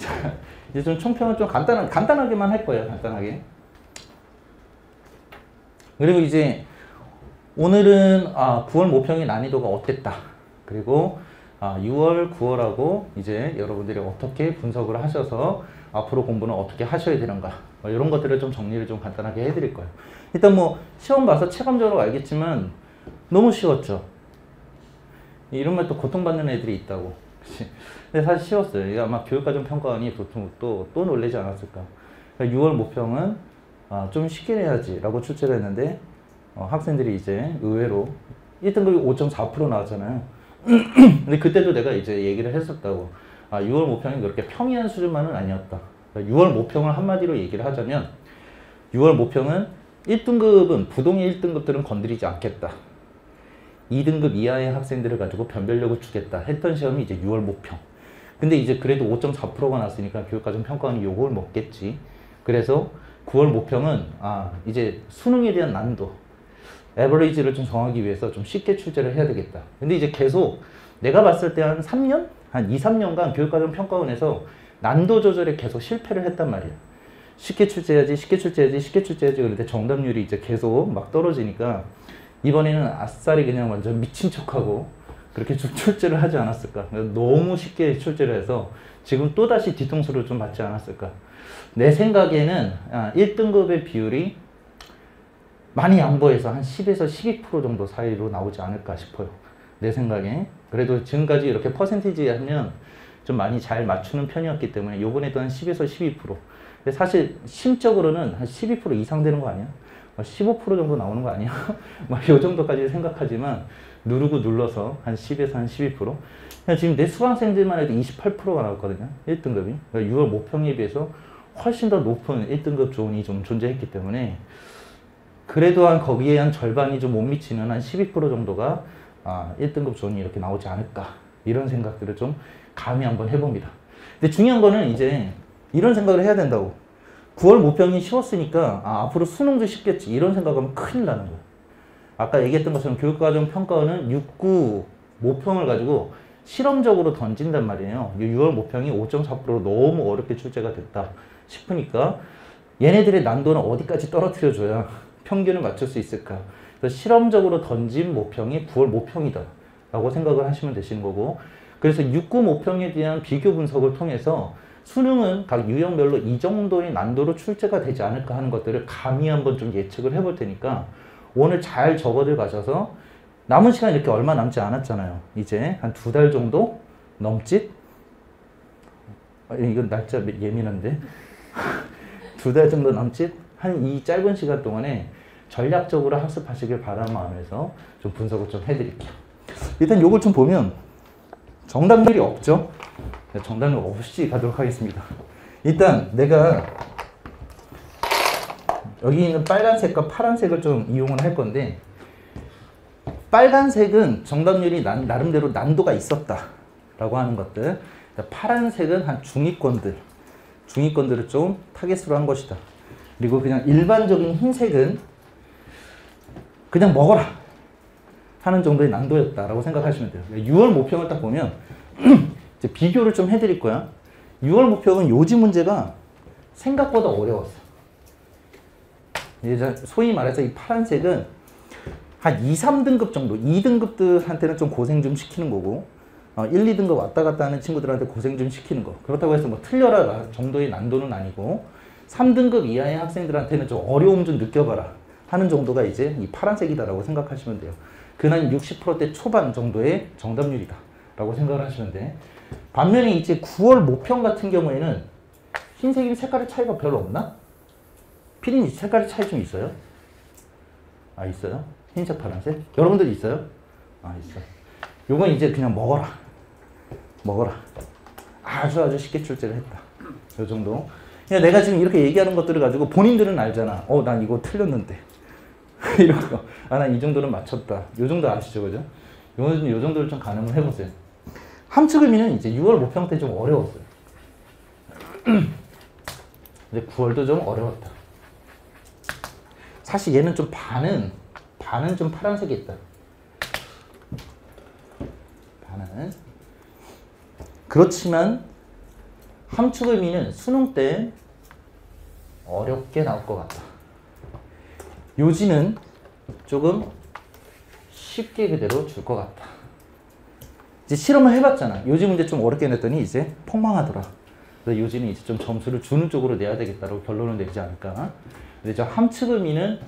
자, 이제 좀 총평은 좀 간단하게만 할 거예요. 간단하게. 그리고 이제 오늘은 9월 모평의 난이도가 어땠다. 그리고 6월, 9월하고 이제 여러분들이 어떻게 분석을 하셔서 앞으로 공부는 어떻게 하셔야 되는가. 이런 것들을 좀 정리를 좀 간단하게 해드릴 거예요. 일단 뭐 시험 봐서 체감적으로 알겠지만 너무 쉬웠죠. 이런 말 또 고통받는 애들이 있다고. 그치? 근데 사실 쉬웠어요. 이게 아마 교육과정평가원이 보통 또 놀라지 않았을까. 그러니까 6월 모평은 좀 쉽게 내야지 라고 출제를 했는데 학생들이 이제 의외로 1등급이 5.4% 나왔잖아요. 근데 그때도 내가 이제 얘기를 했었다고. 6월 모평이 그렇게 평이한 수준만은 아니었다. 6월 모평을 한마디로 얘기를 하자면 6월 모평은 1등급은 부동의 1등급들은 건드리지 않겠다. 2등급 이하의 학생들을 가지고 변별력을 주겠다 했던 시험이 이제 6월 모평. 근데 이제 그래도 5.4%가 났으니까 교육과정평가원이 요걸 먹겠지. 그래서 9월 모평은 이제 수능에 대한 난도, 에버리지를 좀 정하기 위해서 좀 쉽게 출제를 해야 되겠다. 근데 이제 계속 내가 봤을 때 한 3년? 한 2, 3년간 교육과정평가원에서 난도 조절에 계속 실패를 했단 말이야. 쉽게 출제해야지, 쉽게 출제해야지, 쉽게 출제해야지. 그런데 정답률이 이제 계속 막 떨어지니까 이번에는 아싸리 그냥 완전 미친 척하고 그렇게 출제를 하지 않았을까. 너무 쉽게 출제를 해서 지금 또다시 뒤통수를 좀 맞지 않았을까. 내 생각에는 1등급의 비율이 많이 양보해서 한 10에서 12% 정도 사이로 나오지 않을까 싶어요. 내 생각에. 그래도 지금까지 이렇게 퍼센티지 하면 좀 많이 잘 맞추는 편이었기 때문에 요번에도 한 10에서 12%. 근데 사실 심적으로는 한 12% 이상 되는 거 아니야? 15% 정도 나오는 거 아니야? 막 요 정도까지 생각하지만 누르고 눌러서 한 10에서 한 12%. 지금 내 수강생들만 해도 28%가 나왔거든요. 1등급이. 그러니까 6월 모평에 비해서 훨씬 더 높은 1등급 조언이 좀 존재했기 때문에 그래도 거기에 한 절반이 좀 못 미치는 한 12% 정도가 1등급 조언이 이렇게 나오지 않을까. 이런 생각들을 좀 감히 한번 해봅니다. 근데 중요한 거는 이제 이런 생각을 해야 된다고. 9월 모평이 쉬웠으니까 앞으로 수능도 쉽겠지. 이런 생각하면 큰일 나는 거야. 아까 얘기했던 것처럼 교육과정 평가원은 6, 9 모평을 가지고 실험적으로 던진단 말이에요. 6월 모평이 5.4%로 너무 어렵게 출제가 됐다 싶으니까 얘네들의 난도는 어디까지 떨어뜨려줘야 평균을 맞출 수 있을까. 그래서 실험적으로 던진 모평이 9월 모평이다 라고 생각을 하시면 되시는 거고, 그래서 6, 9 모평에 대한 비교 분석을 통해서 수능은 각 유형별로 이 정도의 난도로 출제가 되지 않을까 하는 것들을 감히 한번 좀 예측을 해볼 테니까 오늘 잘 적어들 가셔서 남은 시간 이렇게 얼마 남지 않았잖아요. 이제 한 2달 정도 넘짓? 이건 날짜 예민한데 2달 정도 남짓? 한 이 짧은 시간 동안에 전략적으로 학습하시길 바라는 마음에서 좀 분석을 좀 해드릴게요. 일단 요걸 좀 보면 정답률이 없죠? 정답률 없이 가도록 하겠습니다. 일단 내가 여기 있는 빨간색과 파란색을 좀 이용을 할 건데, 빨간색은 정답률이 나름대로 난도가 있었다 라고 하는 것들, 파란색은 한 중위권들을 좀 타겟으로 한 것이다. 그리고 그냥 일반적인 흰색은 그냥 먹어라 하는 정도의 난도였다라고 생각하시면 돼요. 6월 모평을 딱 보면 이제 비교를 좀 해드릴 거야. 6월 모평은 요지 문제가 생각보다 어려웠어. 소위 말해서 이 파란색은 한 2, 3등급 정도, 2등급들한테는 좀 고생 좀 시키는 거고, 1, 2등급 왔다 갔다 하는 친구들한테 고생 좀 시키는 거. 그렇다고 해서 뭐 틀려라 정도의 난도는 아니고 3등급 이하의 학생들한테는 좀 어려움 좀 느껴봐라 하는 정도가 이제 이 파란색이다라고 생각하시면 돼요. 그는 60%대 초반 정도의 정답률이다 라고 생각을 하시면 돼. 반면에 이제 9월 모평 같은 경우에는 흰색이 색깔의 차이가 별로 없나? 피디님 색깔의 차이 좀 있어요? 있어요? 흰색, 파란색? 여러분들 있어요? 있어요. 요건 이제 그냥 먹어라. 아주 쉽게 출제를 했다. 요 정도. 그냥 내가 지금 이렇게 얘기하는 것들을 가지고 본인들은 알잖아. 난 이거 틀렸는데. 이런 거. 난 이 정도는 맞췄다. 요 정도 아시죠? 그죠? 요 정도를 좀 가늠을 해보세요. 함축 의미는 이제 6월 모평 때 좀 어려웠어요. 근데 9월도 좀 어려웠다. 사실 얘는 좀 반은 좀 파란색이 있다. 반은. 그렇지만 함축을 미는 수능 때 어렵게 나올 것 같다. 요지는 조금 쉽게 그대로 줄 것 같다. 이제 실험을 해봤잖아. 요지 문제 좀 어렵게 냈더니 이제 폭망하더라. 그래서 요지는 이제 좀 점수를 주는 쪽으로 내야 되겠다고 결론을 내리지 않을까. 근데 저 함축을 미는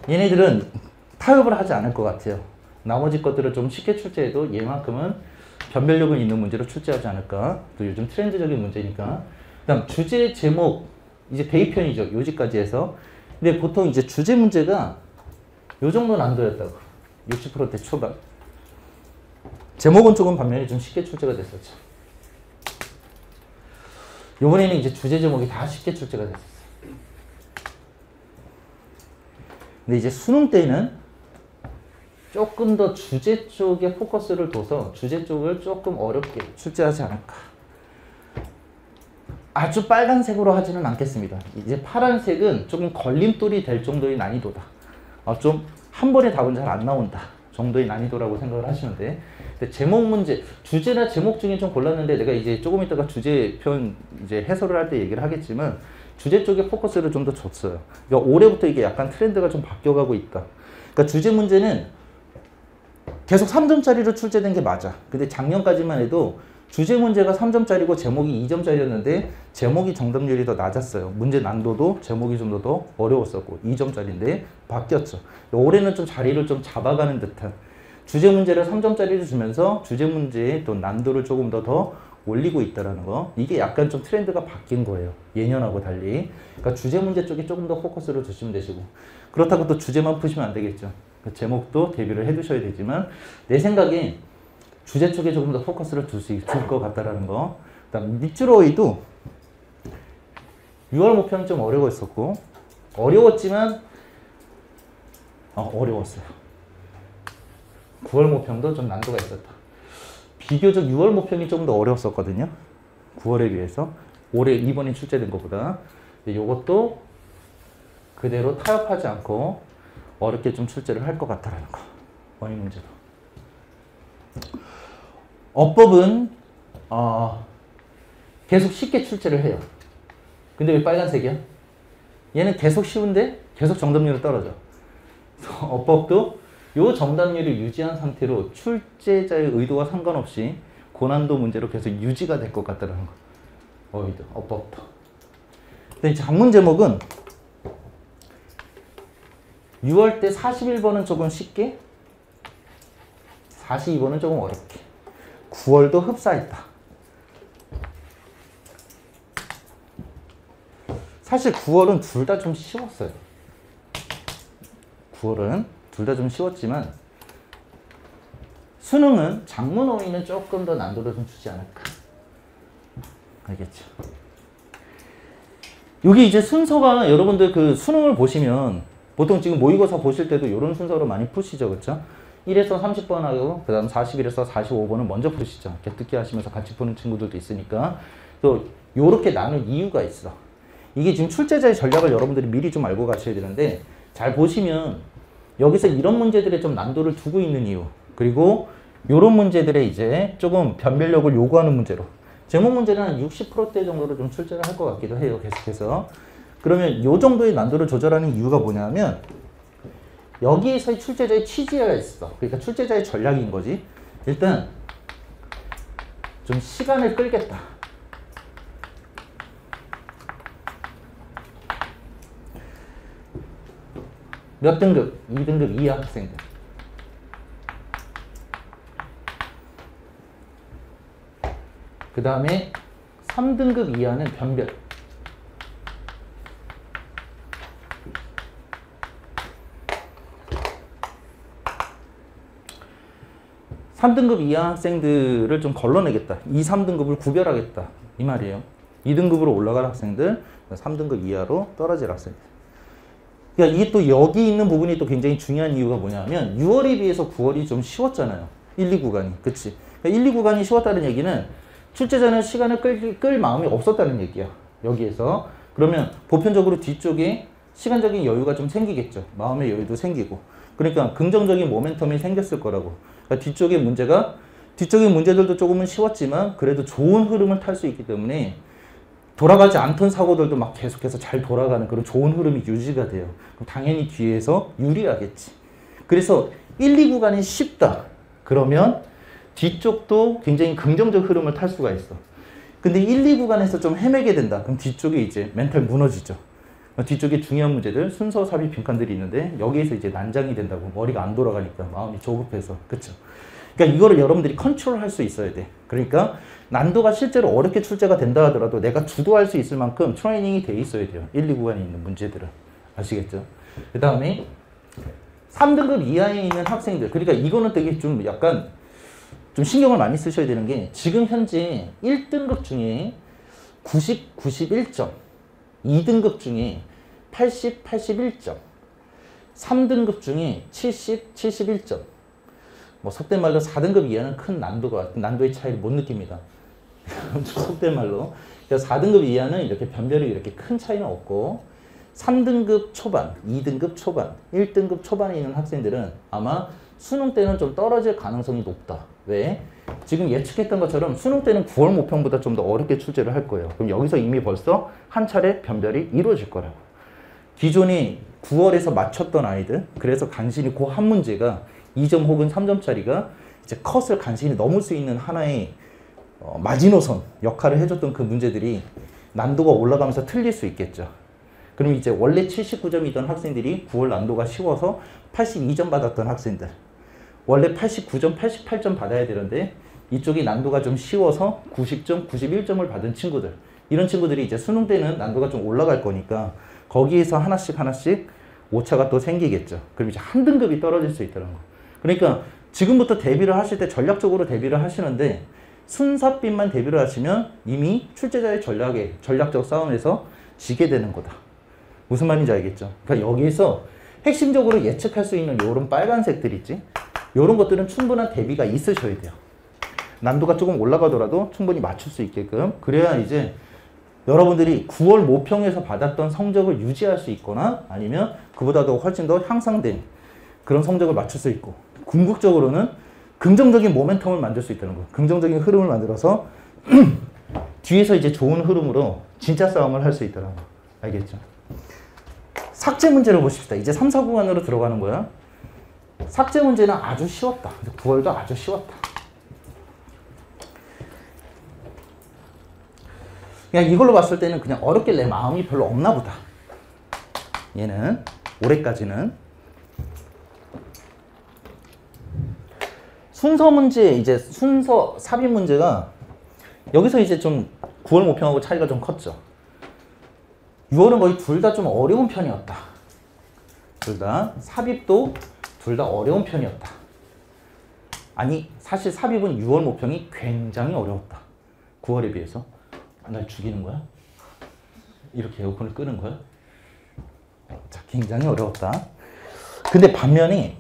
얘네들은 타협을 하지 않을 것 같아요. 나머지 것들을 좀 쉽게 출제해도 얘만큼은 변별력은 있는 문제로 출제하지 않을까. 또 요즘 트렌드적인 문제니까. 그 다음 주제, 제목, 이제 대입편이죠. 요지까지 해서. 근데 보통 이제 주제 문제가 요 정도 난도였다고. 60%대 초반. 제목은 조금 반면에 좀 쉽게 출제가 됐었죠. 요번에는 이제 주제 제목이 다 쉽게 출제가 됐었어요. 근데 이제 수능 때는 조금 더 주제 쪽에 포커스를 둬서 주제 쪽을 조금 어렵게 출제하지 않을까. 아주 빨간색으로 하지는 않겠습니다. 이제 파란색은 조금 걸림돌이 될 정도의 난이도다. 좀 한 번에 답은 잘 안 나온다 정도의 난이도라고 생각을 하시면 돼. 근데 제목 문제, 주제나 제목 중에 좀 골랐는데 내가 이제 조금 이따가 주제편 이제 해설을 할 때 얘기를 하겠지만 주제 쪽에 포커스를 좀 더 줬어요. 그러니까 올해부터 이게 약간 트렌드가 좀 바뀌어가고 있다. 그러니까 주제 문제는 계속 3점짜리로 출제된 게 맞아. 근데 작년까지만 해도 주제 문제가 3점짜리고 제목이 2점짜리였는데 제목이 정답률이 더 낮았어요. 문제 난도도 제목이 좀 더 어려웠었고 2점짜리인데 바뀌었죠. 올해는 좀 자리를 좀 잡아가는 듯한 주제 문제를 3점짜리를 주면서 주제 문제의 또 난도를 조금 더 올리고 있다는 거. 이게 약간 좀 트렌드가 바뀐 거예요. 예년하고 달리. 그러니까 주제 문제 쪽에 조금 더 포커스를 두시면 되시고 그렇다고 또 주제만 푸시면 안 되겠죠. 제목도 대비를 해두셔야 되지만 내 생각에 주제 쪽에 조금 더 포커스를 둘 것 같다라는 거. 그다음 밑줄어이도 6월 목표는 좀 어려웠었고 어려웠지만 어려웠어요. 9월 모평도 좀 난도가 있었다. 비교적 6월 모평이 조금 더 어려웠었거든요. 9월에 비해서. 올해 이번에 출제된 것보다. 이것도 그대로 타협하지 않고 어렵게 좀 출제를 할 것 같다라는 거. 어휘 문제도. 어법은 계속 쉽게 출제를 해요. 근데 왜 빨간색이야? 얘는 계속 쉬운데 계속 정답률이 떨어져. 어법도 요 정답률을 유지한 상태로 출제자의 의도와 상관없이 고난도 문제로 계속 유지가 될 것 같다는 거. 어휘도, 어법도. 근데 작문 제목은 6월 때 41번은 조금 쉽게, 42번은 조금 어렵게. 9월도 흡사했다. 사실 9월은 둘 다 좀 쉬웠어요. 9월은 둘 다 좀 쉬웠지만 수능은 작문 어휘는 조금 더 난도를 좀 주지 않을까. 알겠죠? 여기 이제 순서가 여러분들 그 수능을 보시면 보통 지금 모의고사 보실 때도 이런 순서로 많이 푸시죠. 그렇죠? 1에서 30번 하고 그 다음 41에서 45번은 먼저 푸시죠. 개특기 하시면서 같이 푸는 친구들도 있으니까. 또 요렇게 나눌 이유가 있어. 이게 지금 출제자의 전략을 여러분들이 미리 좀 알고 가셔야 되는데 잘 보시면 여기서 이런 문제들에 좀 난도를 두고 있는 이유, 그리고 요런 문제들에 이제 조금 변별력을 요구하는 문제로 제목 문제는 한 60%대 정도로 좀 출제를 할 것 같기도 해요. 계속해서. 그러면 요 정도의 난도를 조절하는 이유가 뭐냐면 여기에서의 출제자의 취지가 있어. 그러니까 출제자의 전략인 거지. 일단 좀 시간을 끌겠다. 몇 등급? 2등급 이하 학생들. 그 다음에 3등급 이하는 변별. (3등급) 이하 학생들을 좀 걸러내겠다. 2, 3등급을 구별하겠다. 이 말이에요. 2등급으로 올라갈 학생들, 3등급 이하로 떨어질 학생들. 그러니까 이게 또 여기 있는 부분이 또 굉장히 중요한 이유가 뭐냐면 6월에 비해서 9월이 좀 쉬웠잖아요. 1, 2 구간이. 그치? 그러니까 1, 2 구간이 쉬웠다는 얘기는 출제자는 시간을 끌 마음이 없었다는 얘기야. 여기에서. 그러면 보편적으로 뒤쪽에 시간적인 여유가 좀 생기겠죠. 마음의 여유도 생기고. 그러니까 긍정적인 모멘텀이 생겼을 거라고. 그러니까 뒤쪽의 문제들도 조금은 쉬웠지만 그래도 좋은 흐름을 탈 수 있기 때문에 돌아가지 않던 사고들도 막 계속해서 잘 돌아가는 그런 좋은 흐름이 유지가 돼요. 그럼 당연히 뒤에서 유리하겠지. 그래서 1, 2 구간이 쉽다. 그러면 뒤쪽도 굉장히 긍정적 흐름을 탈 수가 있어. 근데 1, 2 구간에서 좀 헤매게 된다. 그럼 뒤쪽에 이제 멘탈 무너지죠. 뒤쪽에 중요한 문제들, 순서 삽입 빈칸들이 있는데 여기에서 이제 난장이 된다고. 머리가 안 돌아가니까 마음이 조급해서. 그쵸? 그러니까 이거를 여러분들이 컨트롤할 수 있어야 돼. 그러니까 난도가 실제로 어렵게 출제가 된다 하더라도 내가 주도할 수 있을 만큼 트레이닝이 돼 있어야 돼요. 1, 2 구간에 있는 문제들은. 아시겠죠? 그 다음에 3등급 이하에 있는 학생들. 그러니까 이거는 되게 좀 약간 좀 신경을 많이 쓰셔야 되는 게 지금 현재 1등급 중에 90, 91점, 2등급 중에 80, 81점, 3등급 중에 70, 71점. 뭐 속된 말로 4등급 이하는 큰 난도의 차이를 못 느낍니다. 속된 말로. 그래서 4등급 이하는 이렇게 변별이 이렇게 큰 차이는 없고 3등급 초반, 2등급 초반, 1등급 초반에 있는 학생들은 아마 수능 때는 좀 떨어질 가능성이 높다. 왜? 지금 예측했던 것처럼 수능 때는 9월 모평보다 좀 더 어렵게 출제를 할 거예요. 그럼 여기서 이미 벌써 한 차례 변별이 이루어질 거라고. 기존에 9월에서 맞췄던 아이들, 그래서 간신히 그 한 문제가 2점 혹은 3점짜리가 이제 컷을 간신히 넘을 수 있는 하나의 마지노선 역할을 해줬던 그 문제들이 난도가 올라가면서 틀릴 수 있겠죠. 그럼 이제 원래 79점이던 학생들이 9월 난도가 쉬워서 82점 받았던 학생들, 원래 89점, 88점 받아야 되는데 이쪽이 난도가 좀 쉬워서 90점, 91점을 받은 친구들, 이런 친구들이 이제 수능 때는 난도가 좀 올라갈 거니까 거기에서 하나씩 오차가 또 생기겠죠. 그럼 이제 한 등급이 떨어질 수 있다는 거. 그러니까 지금부터 대비를 하실 때 전략적으로 대비를 하시는데 순사빛만 대비를 하시면 이미 출제자의 전략적 싸움에서 지게 되는 거다. 무슨 말인지 알겠죠? 그러니까 여기에서 핵심적으로 예측할 수 있는 요런 빨간색들 있지? 요런 것들은 충분한 대비가 있으셔야 돼요. 난도가 조금 올라가더라도 충분히 맞출 수 있게끔. 그래야 이제 여러분들이 9월 모평에서 받았던 성적을 유지할 수 있거나 아니면 그보다도 훨씬 더 향상된 그런 성적을 맞출 수 있고, 궁극적으로는 긍정적인 모멘텀을 만들 수 있다는 거예요. 긍정적인 흐름을 만들어서 뒤에서 이제 좋은 흐름으로 진짜 싸움을 할 수 있다는 거. 알겠죠? 삭제 문제를 보십시다. 이제 3, 4구간으로 들어가는 거야. 삭제 문제는 아주 쉬웠다. 9월도 아주 쉬웠다. 그냥 이걸로 봤을 때는 그냥 어렵게 내 마음이 별로 없나 보다. 얘는 올해까지는. 순서 문제, 이제 순서 삽입 문제가 여기서 이제 좀 9월 모평하고 차이가 좀 컸죠. 6월은 거의 둘 다 좀 어려운 편이었다. 둘 다 삽입도 둘 다 어려운 편이었다. 아니, 사실 삽입은 6월 모평이 굉장히 어려웠다. 9월에 비해서. 날 죽이는 거야? 이렇게 에어컨을 끄는 거야? 자, 굉장히 어려웠다. 근데 반면에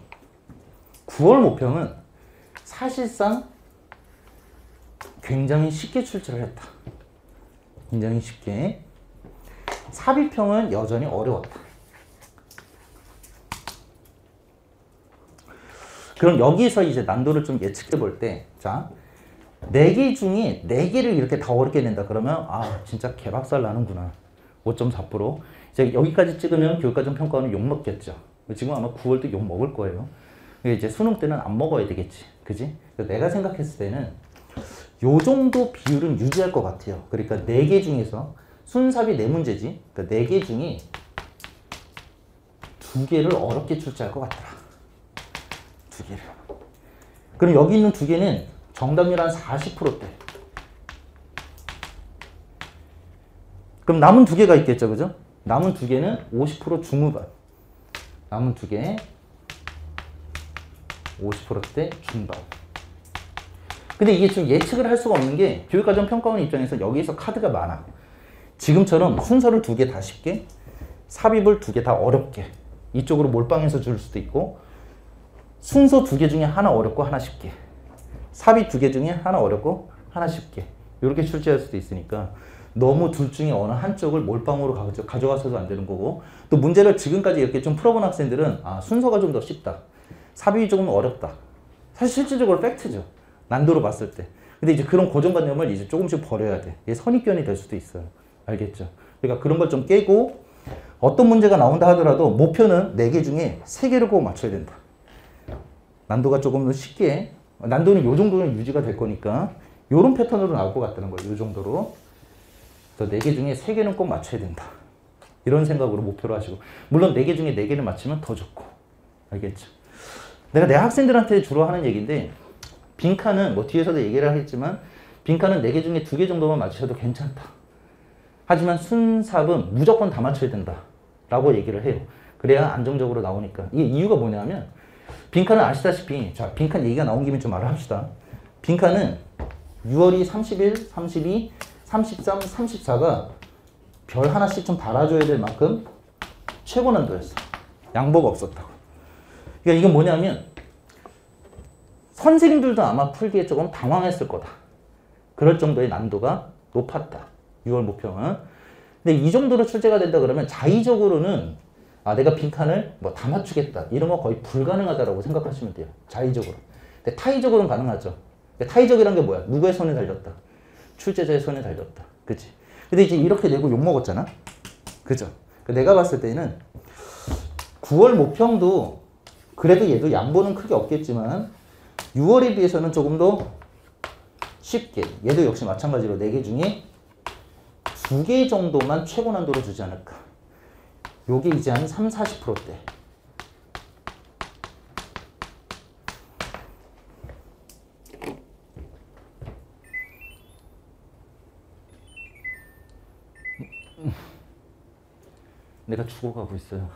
9월 모평은 사실상 굉장히 쉽게 출제를 했다. 굉장히 쉽게. 삽입형은 여전히 어려웠다. 그럼 여기서 이제 난도를 좀 예측해 볼 때, 자, 4개 중에 4개를 이렇게 다 어렵게 낸다 그러면 아 진짜 개박살 나는구나. 5.4%. 이제 여기까지 찍으면 교육과정평가원은 욕 먹겠죠. 지금 아마 9월도 욕 먹을 거예요. 이제 수능 때는 안 먹어야 되겠지. 그지? 내가 생각했을 때는 요 정도 비율은 유지할 것 같아요. 그러니까 4개 중에서 순삽이 4문제지. 그러니까 4개 중에 2개를 어렵게 출제할 것 같더라. 2개를. 그럼 여기 있는 2개는 정답률 한 40%대. 그럼 남은 2개가 있겠죠, 그죠? 남은 2개는 50% 중후반. 남은 2개 50%대 중반. 근데 이게 좀 예측을 할 수가 없는 게 교육과정평가원 입장에서 여기에서 카드가 많아. 지금처럼 순서를 2개 다 쉽게, 삽입을 2개 다 어렵게 이쪽으로 몰빵해서 줄 수도 있고, 순서 2개 중에 하나 어렵고 하나 쉽게, 삽입 2개 중에 하나 어렵고 하나 쉽게 이렇게 출제할 수도 있으니까 너무 둘 중에 어느 한쪽을 몰빵으로 가져가서도 안 되는 거고, 또 문제를 지금까지 이렇게 좀 풀어본 학생들은 아 순서가 좀 더 쉽다, 삽입이 조금 어렵다. 사실 실질적으로 팩트죠, 난도로 봤을 때. 근데 이제 그런 고정관념을 이제 조금씩 버려야 돼. 이게 선입견이 될 수도 있어요. 알겠죠? 그러니까 그런 걸 좀 깨고 어떤 문제가 나온다 하더라도 목표는 4개 중에 3개를 꼭 맞춰야 된다. 난도가 조금 더 쉽게, 난도는 요 정도는 유지가 될 거니까 요런 패턴으로 나올 것 같다는 거예요. 요 정도로. 그래서 4개 중에 3개는 꼭 맞춰야 된다. 이런 생각으로 목표로 하시고, 물론 4개 중에 4개를 맞추면 더 좋고. 알겠죠? 내가 내 학생들한테 주로 하는 얘기인데, 빈칸은 뭐 뒤에서도 얘기를 하겠지만 빈칸은 4개 중에 2개 정도만 맞추셔도 괜찮다. 하지만 순삽은 무조건 다 맞춰야 된다 라고 얘기를 해요. 그래야 안정적으로 나오니까. 이게 이유가 뭐냐면, 빈칸은 아시다시피, 자, 빈칸 얘기가 나온 김에 좀 말을 합시다. 빈칸은 6월이 31, 32, 33, 34가 별 하나씩 좀 달아줘야 될 만큼 최고 난도였어. 양보가 없었다고. 그러니까 이건 뭐냐면, 선생님들도 아마 풀기에 조금 당황했을 거다. 그럴 정도의 난도가 높았다. 6월 모평은. 근데 이 정도로 출제가 된다 그러면 자의적으로는 내가 빈칸을 뭐 다 맞추겠다. 이런 거 거의 불가능하다라고 생각하시면 돼요. 자의적으로. 근데 타의적으로는 가능하죠. 타의적이란 게 뭐야? 누구의 손에 달렸다? 출제자의 손에 달렸다. 그치? 근데 이제 이렇게 내고 욕먹었잖아? 그죠? 내가 봤을 때는 9월 모평도 그래도 얘도 양보는 크게 없겠지만 6월에 비해서는 조금 더 쉽게, 얘도 역시 마찬가지로 4개 중에 2개 정도만 최고 난도로 주지 않을까. 요게 이제 한 3, 40%대. 내가 죽어가고 있어요.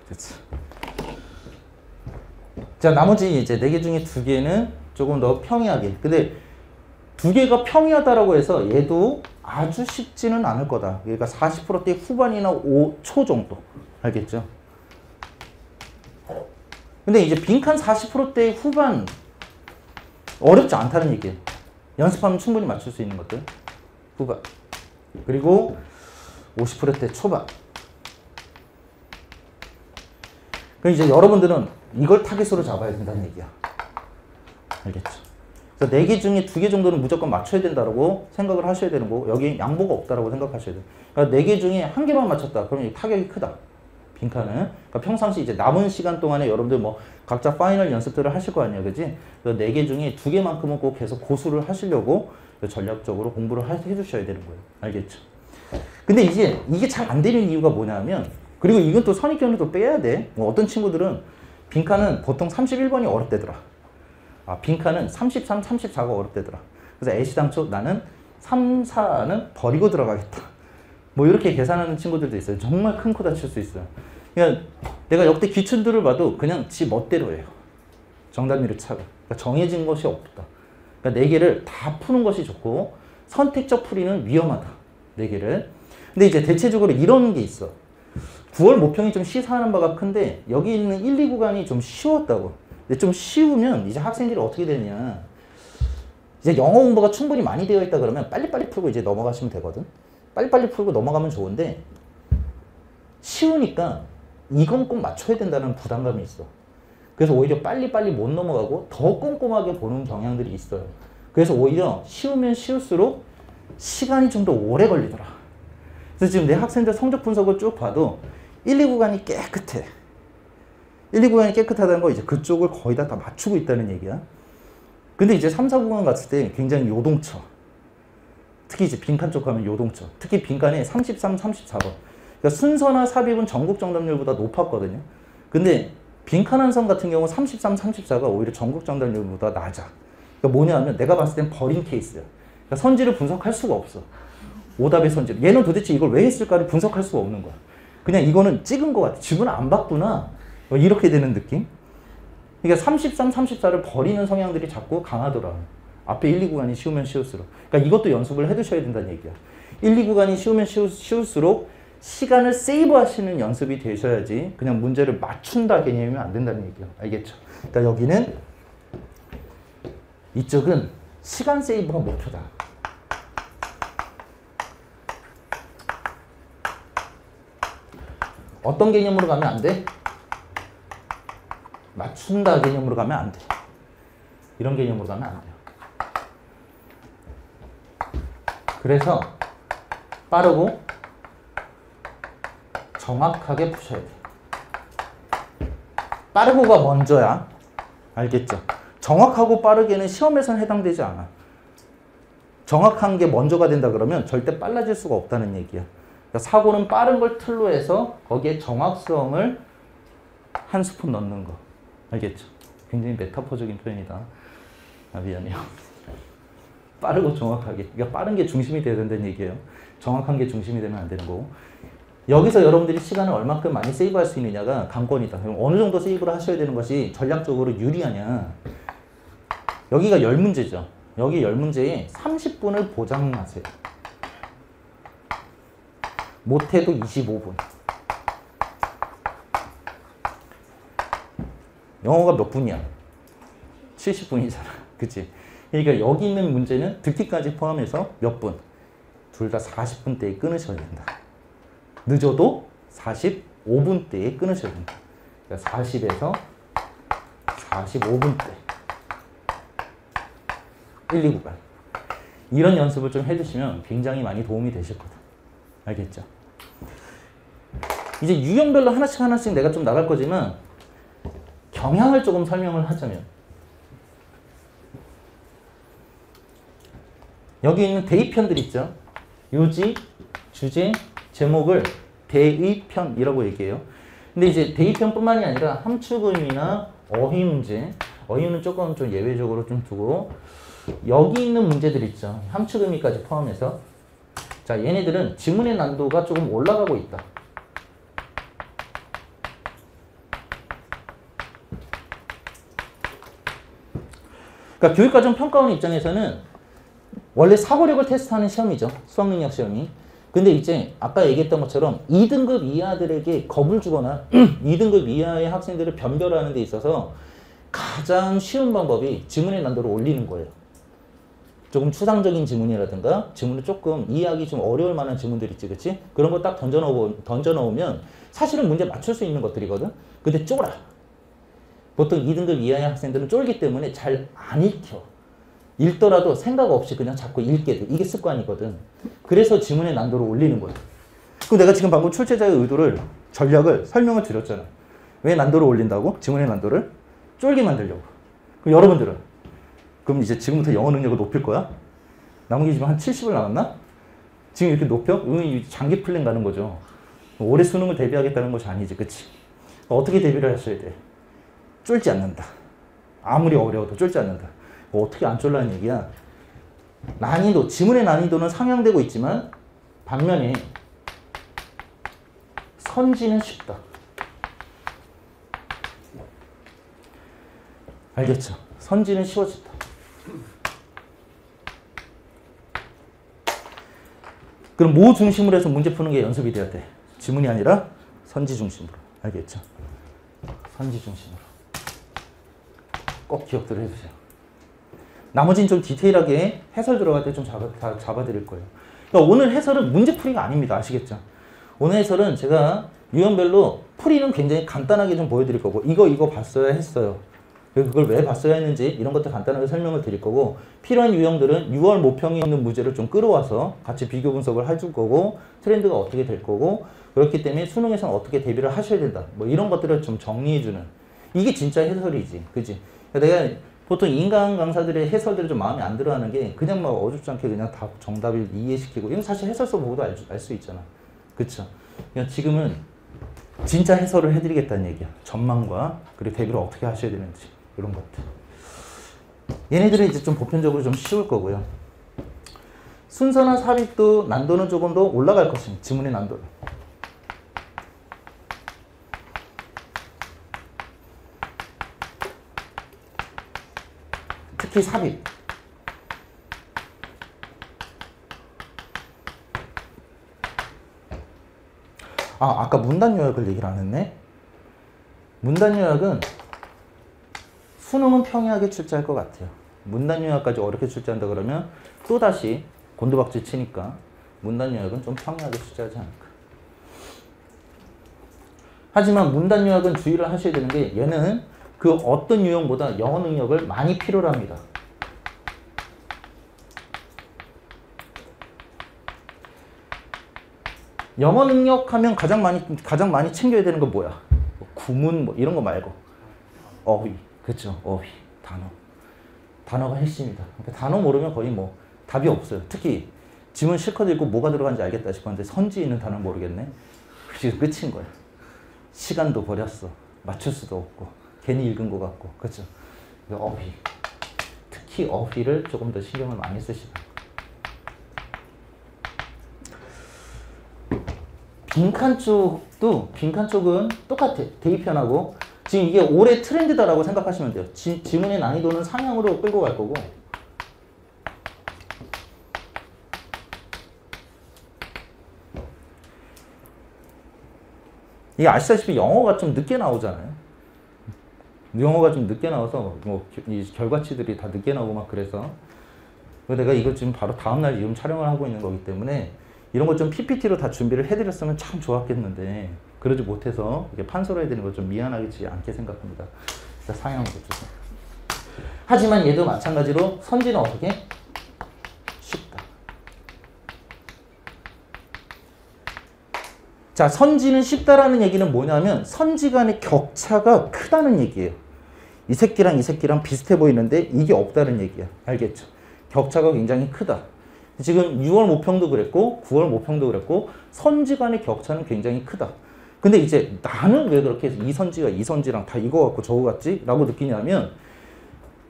됐어. 자, 나머지 이제 4개 중에 2개는 조금 더 평이하게. 근데 2개가 평이하다라고 해서 얘도 아주 쉽지는 않을 거다. 그러니까 40%대 후반이나 5초 정도. 알겠죠? 근데 이제 빈칸 40%대 후반 어렵지 않다는 얘기예요. 연습하면 충분히 맞출 수 있는 것들. 후반. 그리고 50%대 초반. 그럼 이제 여러분들은 이걸 타깃으로 잡아야 된다는 얘기야. 알겠죠? 그래서 4개 중에 2개 정도는 무조건 맞춰야 된다고 생각을 하셔야 되는 거고, 여기 양보가 없다라고 생각하셔야 돼요. 그러니까 4개 중에 1개만 맞췄다. 그러면 타격이 크다. 빈칸은. 그러니까 평상시 이제 남은 시간 동안에 여러분들 뭐 각자 파이널 연습들을 하실 거 아니에요. 그지? 4개 중에 2개만큼은 꼭 계속 고수를 하시려고 전략적으로 공부를 해주셔야 되는 거예요. 알겠죠? 근데 이제 이게 잘 안 되는 이유가 뭐냐면, 그리고 이건 또 선입견을 또 빼야 돼. 뭐 어떤 친구들은 빈칸은 보통 31번이 어렵대더라. 빈칸은 33, 34가 어렵대더라. 그래서 애시당초 나는 3, 4는 버리고 들어가겠다. 뭐 이렇게 계산하는 친구들도 있어요. 정말 큰 코 다칠 수 있어요. 그냥 내가 역대 기출들을 봐도 그냥 지 멋대로 해요. 정답률의 차가. 그러니까 정해진 것이 없다. 그러니까 4개를 다 푸는 것이 좋고 선택적 풀이는 위험하다. 4개를. 근데 이제 대체적으로 이런 게 있어. 9월 모평이 좀 시사하는 바가 큰데 여기 있는 1, 2 구간이 좀 쉬웠다고. 근데 좀 쉬우면 이제 학생들이 어떻게 되냐. 이제 영어 공부가 충분히 많이 되어 있다 그러면 빨리빨리 풀고 이제 넘어가시면 되거든. 빨리빨리 풀고 넘어가면 좋은데 쉬우니까 이건 꼭 맞춰야 된다는 부담감이 있어. 그래서 오히려 빨리빨리 못 넘어가고 더 꼼꼼하게 보는 경향들이 있어요. 그래서 오히려 쉬우면 쉬울수록 시간이 좀 더 오래 걸리더라. 그래서 지금 내 학생들 성적 분석을 쭉 봐도 1, 2 구간이 깨끗해. 1, 2 구간이 깨끗하다는 거 이제 그쪽을 거의 다 맞추고 있다는 얘기야. 근데 이제 3, 4 구간 갔을 때 굉장히 요동쳐. 특히 이제 빈칸 쪽 가면 요동쳐. 특히 빈칸에 33, 34번. 그러니까 순서나 삽입은 전국 정답률보다 높았거든요. 근데 빈칸 한선 같은 경우 33, 34가 오히려 전국 정답률보다 낮아. 그러니까 뭐냐면 내가 봤을 땐 버린 케이스야. 그러니까 선지를 분석할 수가 없어. 오답의 선지. 얘는 도대체 이걸 왜 했을까를 분석할 수가 없는 거야. 그냥 이거는 찍은 것 같아. 지분 안 봤구나. 이렇게 되는 느낌. 그러니까 33, 34를 버리는 성향들이 자꾸 강하더라. 앞에 1, 2 구간이 쉬우면 쉬울수록. 그러니까 이것도 연습을 해두셔야 된다는 얘기야. 1, 2 구간이 쉬우면 쉬울수록 시간을 세이브 하시는 연습이 되셔야지 그냥 문제를 맞춘다 개념이면 안 된다는 얘기예요. 알겠죠? 그러니까 여기는 이쪽은 시간 세이브가 목표다. 어떤 개념으로 가면 안 돼? 맞춘다 개념으로 가면 안 돼. 이런 개념으로 가면 안 돼요. 그래서 빠르고 정확하게 푸셔야 돼. 빠르고가 먼저야. 알겠죠? 정확하고 빠르게는 시험에서는 해당되지 않아. 정확한 게 먼저가 된다 그러면 절대 빨라질 수가 없다는 얘기야. 그러니까 사고는 빠른 걸 틀로 해서 거기에 정확성을 한 스푼 넣는 거. 알겠죠? 굉장히 메타포적인 표현이다. 아, 미안해요. 빠르고 정확하게. 그러니까 빠른 게 중심이 돼야 된다는 얘기예요. 정확한 게 중심이 되면 안 되는 거고. 여기서 여러분들이 시간을 얼마큼 많이 세이브할 수 있느냐가 관건이다. 그럼 어느 정도 세이브를 하셔야 되는 것이 전략적으로 유리하냐. 여기가 10문제죠. 여기 10문제에 30분을 보장하세요. 못해도 25분. 영어가 몇 분이야? 70분이잖아. 그치? 그러니까 여기 있는 문제는 듣기까지 포함해서 몇 분? 둘 다 40분대에 끊으셔야 된다. 늦어도 45분대에 끊으셔야 된다. 그러니까 40에서 45분대. 1, 2구간. 이런 연습을 좀 해주시면 굉장히 많이 도움이 되실 거다. 알겠죠? 이제 유형별로 하나씩 내가 좀 나갈 거지만 경향을 조금 설명을 하자면 여기 있는 대입편들 있죠? 요지, 주제, 제목을 대의편이라고 얘기해요. 근데 이제 대의편뿐만이 아니라 함축음이나 어휘 문제, 어휘는 조금 좀 예외적으로 좀 두고 여기 있는 문제들 있죠. 함축음이까지 포함해서 자, 얘네들은 지문의 난도가 조금 올라가고 있다. 그러니까 교육과정 평가원 입장에서는 원래 사고력을 테스트하는 시험이죠. 수학능력 시험이. 근데 이제 아까 얘기했던 것처럼 2등급 이하들에게 겁을 주거나 2등급 이하의 학생들을 변별하는 데 있어서 가장 쉬운 방법이 지문의 난도를 올리는 거예요. 조금 추상적인 지문이라든가 지문을 조금 이해하기 좀 어려울 만한 지문들 있지, 그치? 그런 거 딱 던져 넣으면 사실은 문제 맞출 수 있는 것들이거든? 근데 쫄아. 보통 2등급 이하의 학생들은 쫄기 때문에 잘 안 읽혀. 읽더라도 생각 없이 그냥 자꾸 읽게 돼. 이게 습관이거든. 그래서 지문의 난도를 올리는 거야. 그럼 내가 지금 방금 출제자의 의도를, 전략을 설명을 드렸잖아. 왜 난도를 올린다고? 지문의 난도를 쫄게 만들려고. 그럼 여러분들은 그럼 이제 지금부터 영어 능력을 높일 거야? 남은 게 지금 한 70을 남았나? 지금 이렇게 높여? 이건 장기 플랜 가는 거죠. 올해 수능을 대비하겠다는 것이 아니지, 그치? 어떻게 대비를 하셔야 돼? 쫄지 않는다. 아무리 어려워도 쫄지 않는다. 어떻게 안 쫄라는 얘기야? 난이도, 지문의 난이도는 상향되고 있지만 반면에 선지는 쉽다. 알겠죠? 선지는 쉬워진다. 그럼 뭐 중심으로 해서 문제 푸는 게 연습이 돼야 돼? 지문이 아니라 선지 중심으로. 알겠죠? 선지 중심으로. 꼭 기억들 해주세요. 나머지는 좀 디테일하게 해설 들어갈 때 좀 잡아드릴 거예요. 그러니까 오늘 해설은 문제풀이가 아닙니다. 아시겠죠? 오늘 해설은 제가 유형별로 풀이는 굉장히 간단하게 좀 보여드릴 거고 이거 봤어야 했어요. 그걸 왜 봤어야 했는지 이런 것들 간단하게 설명을 드릴 거고 필요한 유형들은 6월 모평에 있는 문제를 좀 끌어와서 같이 비교 분석을 해줄 거고 트렌드가 어떻게 될 거고 그렇기 때문에 수능에서는 어떻게 대비를 하셔야 된다. 뭐 이런 것들을 좀 정리해주는 이게 진짜 해설이지. 그지? 내가 보통 인강 강사들의 해설들이 좀 마음에 안 들어하는 게 그냥 막 어줍지 않게 그냥 다 정답을 이해시키고 이건 사실 해설서 보고도 알 수 있잖아. 그쵸? 그냥 지금은 진짜 해설을 해드리겠다는 얘기야. 전망과 그리고 대비를 어떻게 하셔야 되는지 이런 것들. 얘네들은 이제 좀 보편적으로 좀 쉬울 거고요. 순서나 삽입도 난도는 조금 더 올라갈 것입니다. 지문의 난도를. 특히 삽입. 아까 문단 요약을 얘기를 안 했네. 문단 요약은 수능은 평이하게 출제할 것 같아요. 문단 요약까지 어렵게 출제한다 그러면 또다시 곤두박질 치니까 문단 요약은 좀 평이하게 출제하지 않을까. 하지만 문단 요약은 주의를 하셔야 되는 게 얘는 그 어떤 유형보다 영어 능력을 많이 필요로 합니다. 영어 능력하면 가장 많이 챙겨야 되는 건 뭐야? 뭐 구문 뭐 이런 거 말고 어휘, 그렇죠? 어휘, 단어가 핵심이다. 그러니까 단어 모르면 거의 뭐 답이 없어요. 특히 지문 실컷 읽고 뭐가 들어간지 알겠다 싶었는데 선지에 있는 단어 모르겠네. 지금 끝인 거야. 시간도 버렸어. 맞출 수도 없고 괜히 읽은 것 같고, 그렇죠? 어휘, 특히 어휘를 조금 더 신경을 많이 쓰시다. 빈칸 쪽은 똑같아. 대입편하고. 지금 이게 올해 트렌드다라고 생각하시면 돼요. 지문의 난이도는 상향으로 끌고 갈 거고. 이게 아시다시피 영어가 좀 늦게 나오잖아요. 영어가 좀 늦게 나와서 뭐 이 결과치들이 다 늦게 나오고 막 그래서 내가 이거 지금 바로 다음날 지금 촬영을 하고 있는 거기 때문에 이런 거 좀 PPT로 다 준비를 해드렸으면 참 좋았겠는데 그러지 못해서 이게 판서로 해야 되는 거 좀 미안하지 않게 생각합니다. 일단 상향으로 주세요. 하지만 얘도 마찬가지로 선지는 어떻게? 쉽다. 자, 선지는 쉽다라는 얘기는 뭐냐면 선지 간의 격차가 크다는 얘기예요. 이 새끼랑 비슷해 보이는데 이게 없다는 얘기야. 알겠죠? 격차가 굉장히 크다. 지금 6월 모평도 그랬고 9월 모평도 그랬고 선지 간의 격차는 굉장히 크다. 근데 이제 나는 왜 그렇게 이 선지랑 다 이거 같고 저거 같지? 라고 느끼냐면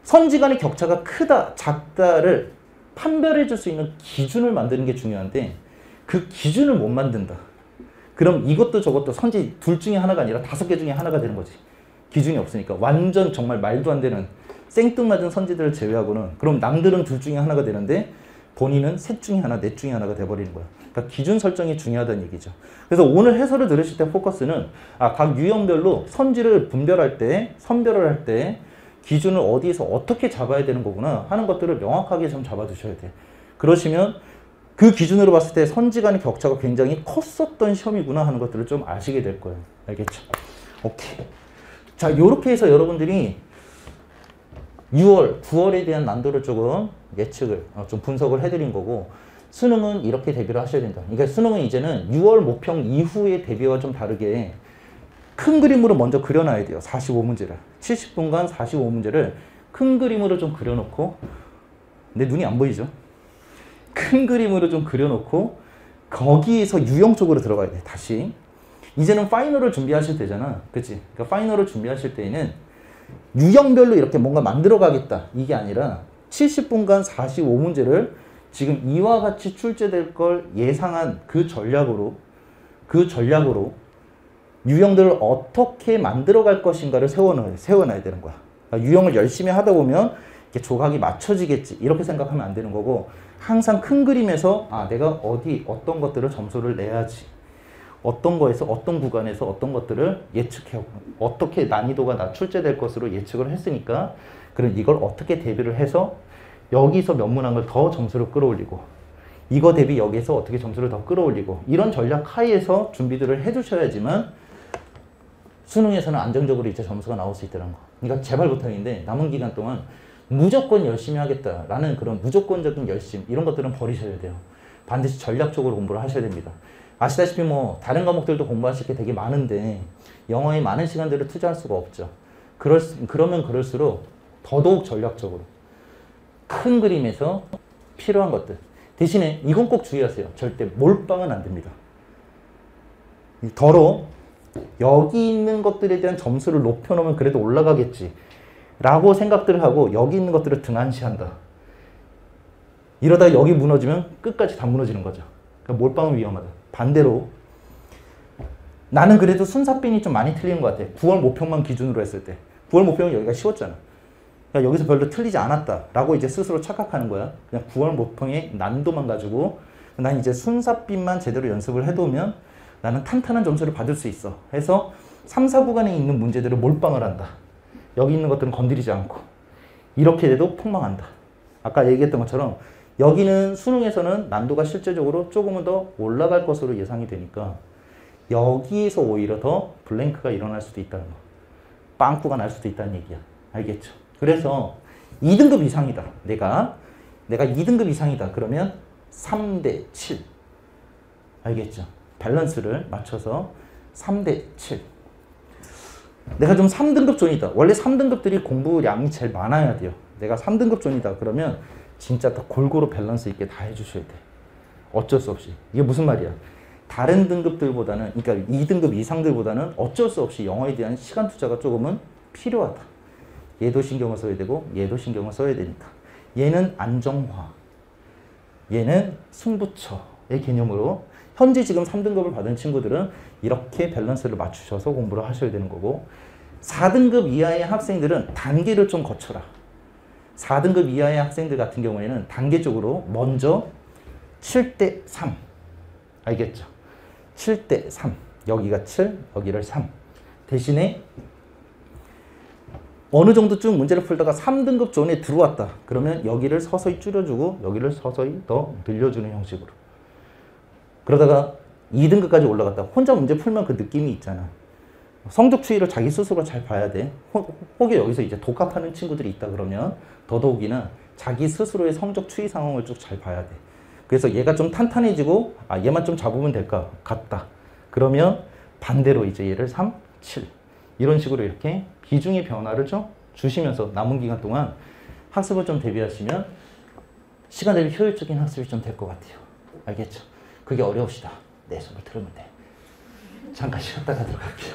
선지 간의 격차가 크다, 작다를 판별해 줄 수 있는 기준을 만드는 게 중요한데 그 기준을 못 만든다. 그럼 이것도 저것도 선지 둘 중에 하나가 아니라 5개 중에 하나가 되는 거지. 기준이 없으니까. 완전 정말 말도 안 되는 생뚱맞은 선지들을 제외하고는 그럼 남들은 둘 중에 하나가 되는데 본인은 셋 중에 하나, 넷 중에 하나가 돼버리는 거야. 그러니까 기준 설정이 중요하다는 얘기죠. 그래서 오늘 해설을 들으실 때 포커스는 각 유형별로 선지를 선별을 할 때 기준을 어디에서 어떻게 잡아야 되는 거구나 하는 것들을 명확하게 좀 잡아두셔야 돼. 그러시면 그 기준으로 봤을 때 선지 간의 격차가 굉장히 컸었던 시험이구나 하는 것들을 좀 아시게 될 거예요. 알겠죠? 오케이. 자, 요렇게 해서 여러분들이 6월, 9월에 대한 난도를 조금 예측을, 좀 분석을 해드린 거고 수능은 이렇게 대비를 하셔야 된다. 그러니까 수능은 이제는 6월 모평 이후의 대비와 좀 다르게 큰 그림으로 먼저 그려놔야 돼요. 45문제를. 70분간 45문제를 큰 그림으로 좀 그려놓고 내 눈이 안 보이죠? 큰 그림으로 좀 그려놓고 거기에서 유형 쪽으로 들어가야 돼. 다시. 이제는 파이널을 준비하실 때잖아. 그치? 그러니까 파이널을 준비하실 때에는 유형별로 이렇게 뭔가 만들어 가겠다. 이게 아니라 70분간 45문제를 지금 이와 같이 출제될 걸 예상한 그 전략으로 유형들을 어떻게 만들어 갈 것인가를 세워놔야 되는 거야. 그러니까 유형을 열심히 하다 보면 이렇게 조각이 맞춰지겠지. 이렇게 생각하면 안 되는 거고 항상 큰 그림에서 내가 어떤 것들을 점수를 내야지. 어떤 거에서 어떤 구간에서 어떤 것들을 예측해 어떻게 난이도가 출제될 것으로 예측을 했으니까 그럼 이걸 어떻게 대비를 해서 여기서 몇 문항을 더 점수를 끌어올리고 이거 대비 여기서 어떻게 점수를 더 끌어올리고 이런 전략 하에서 준비들을 해주셔야지만 수능에서는 안정적으로 이제 점수가 나올 수 있다는 거. 그러니까 제발 부탁인데 남은 기간 동안 무조건 열심히 하겠다라는 그런 무조건적인 열심 이런 것들은 버리셔야 돼요. 반드시 전략적으로 공부를 하셔야 됩니다. 아시다시피 뭐 다른 과목들도 공부하실 게 되게 많은데 영어에 많은 시간들을 투자할 수가 없죠. 그러면 그럴수록 더더욱 전략적으로 큰 그림에서 필요한 것들 대신에 이건 꼭 주의하세요. 절대 몰빵은 안 됩니다. 더러 여기 있는 것들에 대한 점수를 높여놓으면 그래도 올라가겠지 라고 생각들을 하고 여기 있는 것들을 등한시한다. 이러다 여기 무너지면 끝까지 다 무너지는 거죠. 그러니까 몰빵은 위험하다. 반대로 나는 그래도 순사빈이 좀 많이 틀리는 것 같아. 9월 모평만 기준으로 했을 때 9월 모평은 여기가 쉬웠잖아. 그러니까 여기서 별로 틀리지 않았다 라고 이제 스스로 착각하는 거야. 그냥 9월 모평의 난도만 가지고 난 이제 순사빈만 제대로 연습을 해두면 나는 탄탄한 점수를 받을 수 있어. 해서 3, 4구간에 있는 문제들을 몰빵을 한다. 여기 있는 것들은 건드리지 않고. 이렇게 돼도 폭망한다. 아까 얘기했던 것처럼 여기는 수능에서는 난도가 실제적으로 조금은 더 올라갈 것으로 예상이 되니까 여기에서 오히려 더 블랭크가 일어날 수도 있다는 거. 빵꾸가 날 수도 있다는 얘기야. 알겠죠? 그래서 2등급 이상이다. 내가 2등급 이상이다. 그러면 3대 7. 알겠죠? 밸런스를 맞춰서 3대 7. 내가 좀 3등급 존이다. 원래 3등급들이 공부량이 제일 많아야 돼요. 내가 3등급 존이다. 그러면 진짜 다 골고루 밸런스 있게 다 해주셔야 돼. 어쩔 수 없이. 이게 무슨 말이야? 다른 등급들보다는, 그러니까 2등급 이상들보다는 어쩔 수 없이 영어에 대한 시간 투자가 조금은 필요하다. 얘도 신경을 써야 되고 얘도 신경을 써야 되니까. 얘는 안정화, 얘는 승부처의 개념으로 현재 지금 3등급을 받은 친구들은 이렇게 밸런스를 맞추셔서 공부를 하셔야 되는 거고 4등급 이하의 학생들은 단계를 좀 거쳐라. 4등급 이하의 학생들 같은 경우에는 단계적으로 먼저 7대 3. 알겠죠? 7대 3. 여기가 7, 여기를 3. 대신에 어느 정도 쭉 문제를 풀다가 3등급 존에 들어왔다. 그러면 여기를 서서히 줄여주고 여기를 서서히 더 늘려주는 형식으로. 그러다가 2등급까지 올라갔다. 혼자 문제 풀면 그 느낌이 있잖아. 성적 추이를 자기 스스로 잘 봐야 돼. 혹여 여기서 이제 독학하는 친구들이 있다 그러면 더더욱이나 자기 스스로의 성적 추이 상황을 쭉 잘 봐야 돼. 그래서 얘가 좀 탄탄해지고 얘만 좀 잡으면 될 것 같다. 그러면 반대로 이제 얘를 3, 7 이런 식으로 이렇게 비중의 변화를 좀 주시면서 남은 기간 동안 학습을 좀 대비하시면 시간 대비 효율적인 학습이 좀 될 것 같아요. 알겠죠? 그게 어려우시다. 내 수업을 들으면 돼. 잠깐 쉬었다가 들어갈게요.